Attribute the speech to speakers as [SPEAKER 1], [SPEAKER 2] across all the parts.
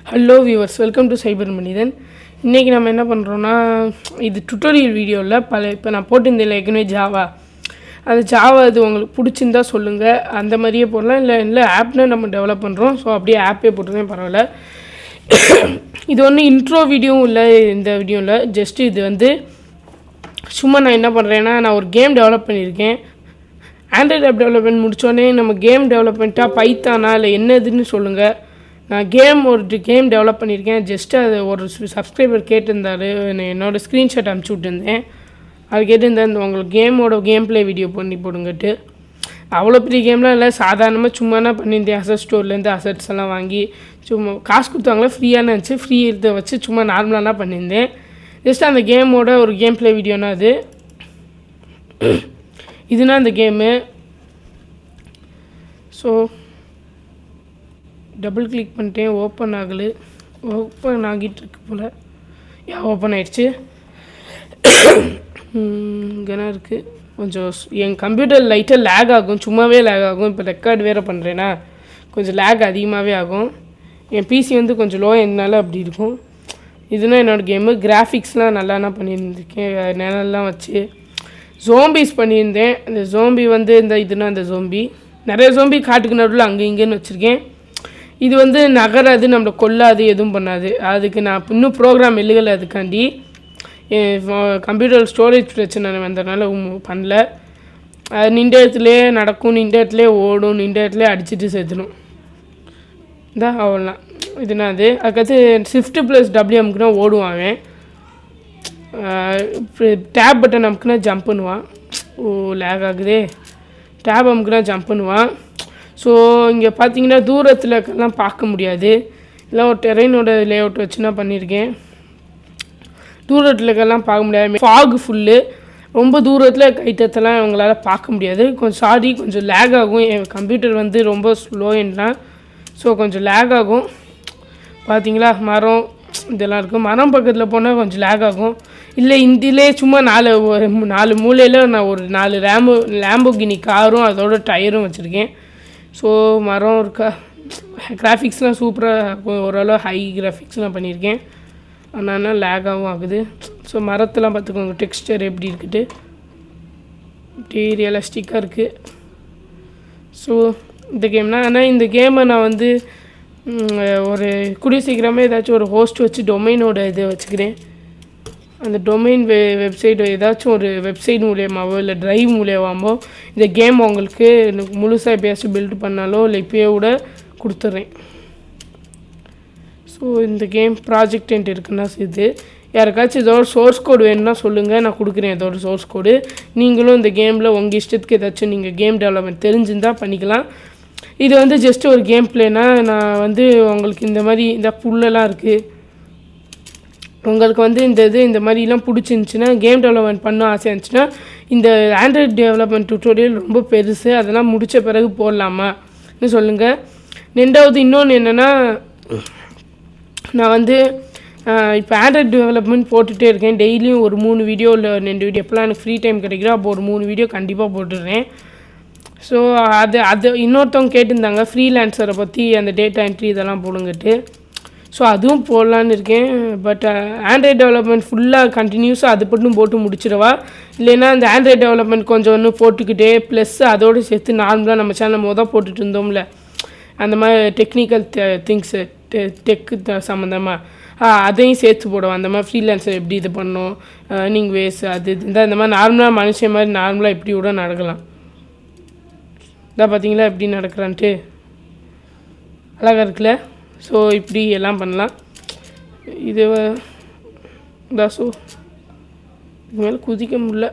[SPEAKER 1] Hello viewers, welcome to CyberManithan. இன்றைக்கி நம்ம என்ன பண்ணுறோன்னா, இது டுட்டோரியல் வீடியோவில் இப்போ நான் போட்டிருந்தேன் ஏற்கனவே ஜாவா. அது ஜாவா இது உங்களுக்கு பிடிச்சிருந்தா சொல்லுங்கள், அந்த மாதிரியே போடலாம். இல்லை ஆப்னா நம்ம டெவலப் பண்ணுறோம், ஸோ அப்படியே ஆப்பே போட்டுருந்தேன் பரவாயில்ல. இது ஒன்றும் இன்ட்ரோ வீடியோவும் இல்லை இந்த வீடியோவில். ஜஸ்ட்டு இது வந்து சும்மா நான் என்ன பண்ணுறேன்னா, நான் ஒரு கேம் டெவலப் பண்ணியிருக்கேன். ஆண்ட்ராய்டு ஆப் டெவலப்மெண்ட் முடித்தோடனே நம்ம கேம் டெவலப்மெண்ட்டாக பைத்தானா இல்லை என்னதுன்னு சொல்லுங்கள். நான் ஒரு கேம் டெவலப் பண்ணியிருக்கேன். ஜஸ்ட்டு அது ஒரு சப்ஸ்கிரைபர் கேட்டிருந்தார், என்னோடய ஸ்க்ரீன்ஷாட் அனுப்பிச்சி விட்டுருந்தேன். அது கேட்டிருந்தேன், உங்களுக்கு கேம் ப்ளே வீடியோ பண்ணி போடுங்கட்டு. அவ்வளோ பெரிய கேம்லாம் இல்லை, சாதாரணமாக சும்மா தான் பண்ணியிருந்தேன். அசட் ஸ்டோர்லேருந்து அசட்ஸ் எல்லாம் வாங்கி சும்மா காசு கொடுத்தாங்களே, ஃப்ரீயான இருந்துச்சு. ஃப்ரீ இதை வச்சு சும்மா நார்மலாக தான் பண்ணியிருந்தேன். ஜஸ்ட் அந்த கேமோட ஒரு கேம் ப்ளே வீடியோனா அது. இதுனா அந்த கேமு. ஸோ டபுள் கிளிக் பண்ணிட்டேன், ஓப்பன் ஆகிட்டு இருக்கு போல். ஓப்பன் ஆகிடுச்சு. இங்கேனா இருக்குது. கொஞ்சம் என் கம்ப்யூட்டர் லைட்டாக லேக் ஆகும், சும்மாவே லேக் ஆகும். இப்போ ரெக்கார்டு வேறு பண்ணுறேன்னா கொஞ்சம் லேக் அதிகமாகவே ஆகும். என் பிசி வந்து கொஞ்சம் லோ என்னால அப்படி இருக்கும். இதுனா என்னோடய கேமு. கிராஃபிக்ஸ்லாம் நல்லா பண்ணியிருந்திருக்கேன், நிழல்லாம் வச்சு. ஜோம்பிஸ் பண்ணியிருந்தேன். இந்த ஜோம்பி வந்து இதுனா அந்த ஜோம்பி நிறைய ஜோம்பி காட்டுக்கு நடுவில் அங்கே இங்கேன்னு வச்சுருக்கேன். இது வந்து நகராது, நம்மளை கொல்லாது, எதுவும் பண்ணாது. அதுக்கு நான் இன்னும் ப்ரோக்ராம் எழுகலை. அதுக்காண்டி கம்ப்யூட்டர் ஸ்டோரேஜ் பிரச்சனை வந்ததுனால பண்ணல. அது நின்ற இடத்துலேயே நடக்கும், நின்ற இடத்துலேயே ஓடும், நின்ற இடத்துலேயே அடிச்சுட்டு சேர்த்துணும். இதான் அவ்வளோதான். இதுனா அதுக்கடுத்து Shift+W அமுக்குனா ஓடுவான். டேப் பட்டன் அமுக்குனா ஜம்ப் பண்ணுவான். லேக் ஆகுதே. டேப் அமுக்குனா ஜம்ப் பண்ணுவான். ஸோ இங்கே பார்த்தீங்கன்னா தூரத்துலலாம் பார்க்க முடியாது. இல்லை ஒரு டெரெயினோட லேஅவுட் வச்சு நான் பண்ணியிருக்கேன். தூரத்துலக்கெல்லாம் பார்க்க முடியாது. ஃபாகு ஃபுல்லு, ரொம்ப தூரத்தில் கைட்டத்தெல்லாம் அவங்களால பார்க்க முடியாது. கொஞ்சம் லேக் ஆகும். என் கம்ப்யூட்டர் வந்து ரொம்ப ஸ்லோன்னா, ஸோ கொஞ்சம் லேக் ஆகும். பார்த்தீங்களா, மரம் இதெல்லாம் இருக்கும். மரம் பக்கத்தில் போனால் கொஞ்சம் லேக் ஆகும். இல்லை இந்திலே சும்மா 4 மூலையில் நான் ஒரு 4 லேம்போகினி காரும் அதோட டயரும் வச்சுருக்கேன். ஸோ மரம் இருக்கா. கிராஃபிக்ஸ்லாம் சூப்பராக ஓரளவு ஹை கிராஃபிக்ஸ்லாம் பண்ணியிருக்கேன். ஆனால் லேகாகவும் ஆகுது. ஸோ மரத்தெல்லாம் பார்த்துக்கோங்க, டெக்ஸ்டர் எப்படி இருக்குது, இப்படி ரியலிஸ்டிக்காக இருக்குது. ஸோ இந்த கேம்னா, ஆனால் இந்த கேமை நான் வந்து ஒரு கூடிய சீக்கிரமே ஏதாச்சும் ஒரு ஹோஸ்ட் வச்சு டொமைனோட இதை வச்சுக்கிறேன். அந்த டொமைன் வெப்சைட் ஏதாச்சும் ஒரு வெப்சைட் மூலியமாவோ இல்லை ட்ரைவ் மூலியமாவோ இந்த கேம் உங்களுக்கு முழுசாக எப்பயாச்சும் பில்ட் பண்ணாலோ இல்லை இப்போயே கூட கொடுத்துட்றேன். ஸோ இந்த கேம் ப்ராஜெக்ட் என்கிட்ட இருக்குன்னா இது. யாருக்காச்சும் இதோட சோர்ஸ் கோடு வேணும்னா சொல்லுங்கள், நான் கொடுக்குறேன் இதோட சோர்ஸ் கோடு. நீங்களும் இந்த கேமில் உங்கள் இஷ்டத்துக்கு ஏதாச்சும் நீங்கள் கேம் டெவலப்மெண்ட் தெரிஞ்சுருந்தால் பண்ணிக்கலாம். இது வந்து ஜஸ்ட் ஒரு கேம் பிளேனா, நான் வந்து உங்களுக்கு இந்த மாதிரி இந்த புல்லெல்லாம் இருக்குது. உங்களுக்கு வந்து இந்த மாதிரிலாம் பிடிச்சிருந்துச்சின்னா, கேம் டெவலப்மெண்ட் பண்ண ஆசை இருந்துச்சுன்னா, இந்த ஆண்ட்ராய்டு டெவலப்மெண்ட் டுட்டோரியல் ரொம்ப பெருசு, அதெல்லாம் முடித்த பிறகு போடலாமான்னு சொல்லுங்கள். ரெண்டாவது இன்னொன்று என்னென்னா, நான் வந்து இப்போ ஆண்ட்ராய்டு டெவலப்மெண்ட் போட்டுகிட்டே இருக்கேன். டெய்லியும் ஒரு 3 வீடியோ இல்லை 2 வீடியோ எப்போலாம் எனக்கு ஃப்ரீ டைம் கிடைக்கிறோ அப்போ ஒரு 3 வீடியோ கண்டிப்பாக போட்டுடுறேன். ஸோ அது இன்னொருத்தவங்க கேட்டிருந்தாங்க ஃப்ரீலான்சரை பற்றி, அந்த டேட்டா என்ட்ரி இதெல்லாம் போடுங்கட்டு. ஸோ அதுவும் போடலான்னு இருக்கேன். பட் ஆண்ட்ராய்டு டெவலப்மெண்ட் ஃபுல்லாக கண்டினியூஸாக அது மட்டும் போட்டு முடிச்சிடவா, இல்லைன்னா அந்த ஆண்ட்ராய்டு டெவலப்மெண்ட் கொஞ்சம் ஒன்று போட்டுக்கிட்டே ப்ளஸ் அதோடு சேர்த்து நார்மலாக நம்ம சேனல் தான் போட்டுட்டு இருந்தோம்ல, அந்த மாதிரி டெக்னிக்கல் திங்ஸு டெக்கு சம்மந்தமாக அதையும் சேர்த்து போடுவோம். அந்த மாதிரி ஃப்ரீலான்சர் எப்படி இது பண்ணணும், நீங்கள் வேஸ் அது இந்த மாதிரி நார்மலாக மனுஷன் மாதிரி நார்மலாக இப்படி கூட நடக்கலாம். இதான் பார்த்தீங்களா எப்படி நடக்கிறான்ட்டு, அழகாக இருக்குல்ல. ஸோ இப்படி எல்லாம் பண்ணலாம். இது தான். ஸோ இது மேலே குதிக்க முடியல.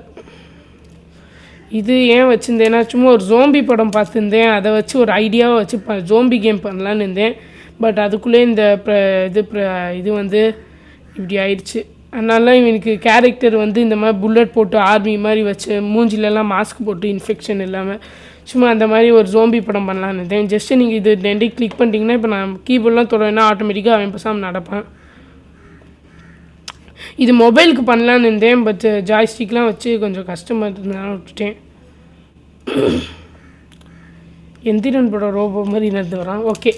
[SPEAKER 1] இது ஏன் வச்சுருந்தேன்னா, சும்மா ஒரு ஜோம்பி படம் பார்த்துருந்தேன், அதை வச்சு ஒரு ஐடியாவை வச்சு ஜோம்பி கேம் பண்ணலான்னு இருந்தேன். பட் அதுக்குள்ளே இந்த இது வந்து இப்படி ஆயிடுச்சு. அதனால இவனுக்கு கேரக்டர் வந்து இந்த மாதிரி புல்லட் போட்டு ஆர்மி மாதிரி வச்சு மூஞ்சிலெல்லாம் மாஸ்க் போட்டு இன்ஃபெக்ஷன் இல்லாமல் சும்மா அந்த மாதிரி ஒரு ஜோம்பி படம் பண்ணலான்னு இருந்தேன். ஜஸ்ட்டு நீங்கள் இது 2 கிளிக் பண்ணிட்டீங்கன்னா, இப்போ நான் கீபோர்ட்லாம் தொடங்கினா ஆட்டோமேட்டிக்காக அவன் பேசாமல் நடப்பான். இது மொபைலுக்கு பண்ணலான்னு இருந்தேன், பட் ஜாய்ஸ்டிக்லாம் வச்சு கொஞ்சம் கஷ்டமாக இருந்ததுனால விட்டுட்டேன். எந்திரன் படம் ரோபோ மாதிரி நடந்து வரான். ஓகே,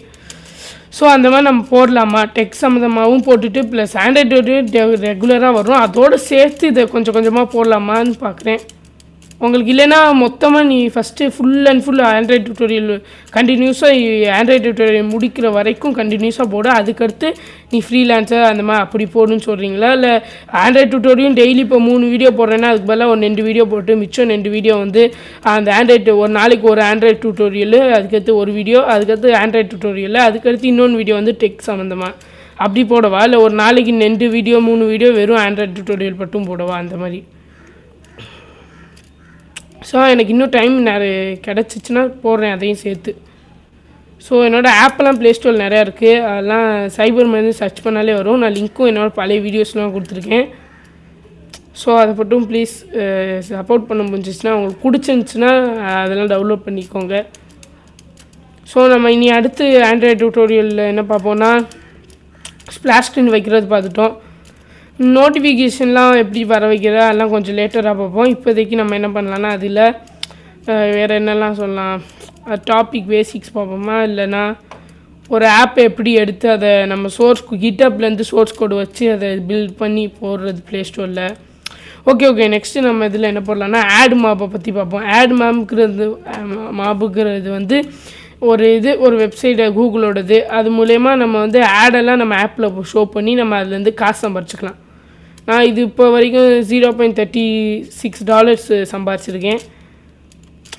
[SPEAKER 1] ஸோ அந்த மாதிரி நம்ம போடலாமா, டெக் சம்மந்தமாகவும் போட்டுட்டு ப்ளஸ் ஆண்ட்ராய்டு ரெகுலராக வரும், அதோடு சேர்த்து இதை கொஞ்சம் கொஞ்சமாக போடலாமான்னு பார்க்குறேன். உங்களுக்கு இல்லைன்னா மொத்தமாக நீ first full and full Android tutorial கண்டினியூஸாக ஆண்ட்ராய்டு டியூட்டோரியல் முடிக்கிற வரைக்கும் கண்டினியூஸாக போடு, அதுக்கடுத்து நீ ஃப்ரீலான்ஸர் அந்த மாதிரி அப்படி போடுன்னு சொல்கிறீங்களா, இல்லை ஆண்ட்ராய்டு டியூட்டோரியல் டெய்லி இப்போ 3 வீடியோ போடுறேன்னா அதுக்கு பதிலாக ஒரு 2 வீடியோ போட்டு மிச்சம் 2 வீடியோ வந்து அந்த ஆண்ட்ராய்டு ஒரு நாளைக்கு ஒரு ஆண்ட்ராய்டு டியூட்டோரியல், அதுக்கடுத்து ஒரு வீடியோ, அதுக்கடுத்து ஆண்ட்ராய்டு டியூட்டோரியல், அதுக்கடுத்து இன்னொன்று வீடியோ வந்து டெக் சம்மந்தமாக அப்படி போடவா, இல்லை ஒரு நாளைக்கு 2 வீடியோ 3 வீடியோ வெறும் ஆண்ட்ராய்டு டியூட்டோரியல் மட்டும் போடவா அந்த மாதிரி. ஸோ எனக்கு இன்னும் டைம் கிடச்சிச்சின்னா போடுறேன் அதையும் சேர்த்து. ஸோ என்னோடய ஆப்பெல்லாம் ப்ளே ஸ்டோரில் நிறையா இருக்குது, அதெல்லாம் CyberManithan சர்ச் பண்ணாலே வரும். நான் லிங்க்கும் என்னோடய பழைய வீடியோஸ்லாம் கொடுத்துருக்கேன். ஸோ அதை மட்டும் ப்ளீஸ் சப்போர்ட் பண்ண முடிஞ்சிச்சுன்னா, உங்களுக்கு பிடிச்சிருந்துச்சின்னா அதெல்லாம் டவுன்லோட் பண்ணிக்கோங்க. ஸோ நம்ம இனி அடுத்து ஆண்ட்ராய்டு டியூட்டோரியலில் என்ன பார்ப்போம்னா, ஸ்ப்ளாஷ் ஸ்க்ரீன் வைக்கிறது பார்த்துட்டோம். நோட்டிஃபிகேஷன்லாம் எப்படி வர வைக்கிறதா அதெல்லாம் கொஞ்சம் லேட்டராக பார்ப்போம். இப்போதைக்கு நம்ம என்ன பண்ணலான்னா அதில் வேறு என்னெல்லாம் சொல்லலாம், டாபிக் பேசிக்ஸ் பார்ப்போமா, இல்லைனா ஒரு ஆப்பை எப்படி எடுத்து அதை நம்ம கிட்டப்லேருந்து சோர்ஸ் கோடு வச்சு அதை பில்ட் பண்ணி போடுறது ப்ளே ஸ்டோரில். ஓகே நெக்ஸ்ட்டு நம்ம இதில் என்ன போடலான்னா ஆட் மாப்பை பற்றி பார்ப்போம். ஆட் மாப்புங்கிறது வந்து ஒரு வெப்சைட்டை கூகுளோடது, அது மூலயமா நம்ம வந்து ஆடெல்லாம் நம்ம ஆப்பில் ஷோ பண்ணி நம்ம அதுலேருந்து காசு சம்பாரிச்சிக்கலாம். நான் இது இப்போ வரைக்கும் $0.36 சம்பாரிச்சிருக்கேன்.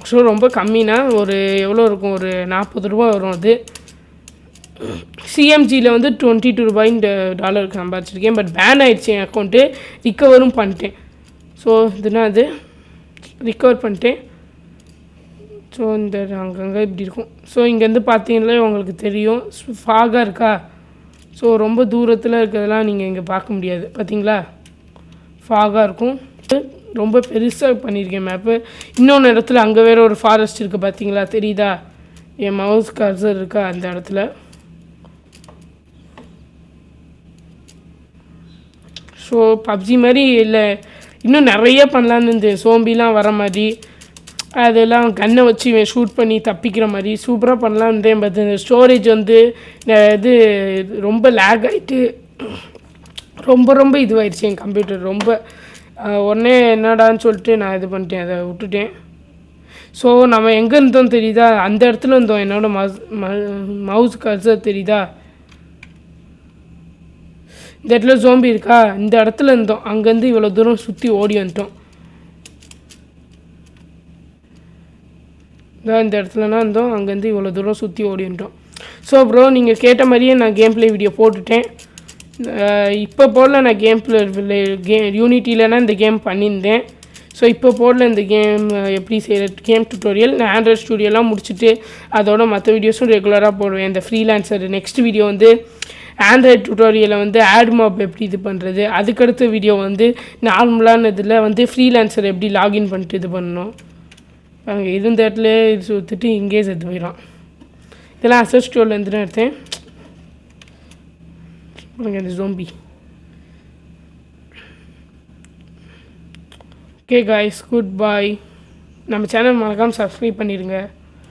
[SPEAKER 1] ஸோ ரொம்ப கம்மினா ஒரு எவ்வளோ இருக்கும், ஒரு $40 வரும். அது சிஎம்ஜியில் வந்து $22 சம்பாரிச்சிருக்கேன். பட் பேன் ஆகிடுச்சு என் அக்கௌண்ட்டு, ரிக்கவரும் பண்ணிட்டேன். ஸோ இதுனா அது ரிக்கவர் பண்ணிட்டேன். ஸோ இந்த அங்கங்கே இப்படி இருக்கும். ஸோ இங்கேருந்து பார்த்தீங்கன்னா உங்களுக்கு தெரியும் ஃபாகாக இருக்கா. ஸோ ரொம்ப தூரத்தில் இருக்கிறதெல்லாம் நீங்கள் இங்கே பார்க்க முடியாது, பார்த்தீங்களா, ஃபாகாக இருக்கும். ரொம்ப பெருசாக பண்ணியிருக்கேன் மேப்பு. இன்னொன்று இடத்துல அங்கே வேறு ஒரு ஃபாரஸ்ட் இருக்குது, பார்த்தீங்களா, தெரியுதா, என் மவுஸ் கர்சர் இருக்கா அந்த இடத்துல. ஸோ பப்ஜி மாதிரி இல்லை, இன்னும் நிறைய பண்ணலான்னு இந்த சோம்பிலாம் வர மாதிரி, அதெல்லாம் கன்னை வச்சு ஷூட் பண்ணி தப்பிக்கிற மாதிரி சூப்பராக பண்ணலான்னு இருந்தேன். பட் இந்த ஸ்டோரேஜ் வந்து இது ரொம்ப லேக் ஆகிட்டு ரொம்ப இதுவாகிடுச்சு என் கம்ப்யூட்டர். ரொம்ப உடனே என்னடான்னு சொல்லிட்டு நான் இது பண்ணிட்டேன், அதை விட்டுட்டேன். ஸோ நம்ம எங்கே இருந்தோம் தெரியுதா, அந்த இடத்துல இருந்தோம். என்னோடய மவுஸ் கர்சர் தெரியுதா, இந்த இடத்துல ஜோம்பி இருக்கா, இந்த இடத்துல இருந்தோம். அங்கேருந்து இவ்வளோ தூரம் சுற்றி ஓடி வந்துட்டோம். இந்த இடத்துலனா இருந்தோம், அங்கேருந்து இவ்வளோ தூரம் சுற்றி ஓடி வந்துட்டோம். ஸோ ப்ரோ நீங்கள் கேட்ட மாதிரியே நான் கேம் ப்ளே வீடியோ போட்டுட்டேன். இப்போ போடல, நான் யூனிட்டிலனா இந்த கேம் பண்ணியிருந்தேன். ஸோ இப்போ போடல இந்த கேம் எப்படி செய்கிற கேம் டியூட்டோரியல். நான் ஆண்ட்ராய்ட் ஸ்டூடியோலாம் முடிச்சுட்டு அதோட மற்ற வீடியோஸும் ரெகுலராக போடுவேன். இந்த ஃப்ரீலான்சர் நெக்ஸ்ட் வீடியோ வந்து ஆண்ட்ராய்ட் டியூட்டோரியலை வந்து ஆட் மாப் எப்படி இது பண்ணுறது, அதுக்கடுத்த வீடியோ வந்து நார்மலான இதில் வந்து ஃப்ரீலான்சர் எப்படி லாகின் பண்ணிட்டு இது பண்ணணும். அங்கே இருந்த இடத்துல இது சுற்றிட்டு இங்கேயே செத்து போயிடும். இதெல்லாம் அசட் ஸ்டோர்லேருந்து தான் எடுத்தேன். இந்த ஜோம்பி. ஓகே காய்ஸ், குட் பாய். நம்ம சேனல் மறக்காமல் சப்ஸ்கிரைப் பண்ணிடுங்க.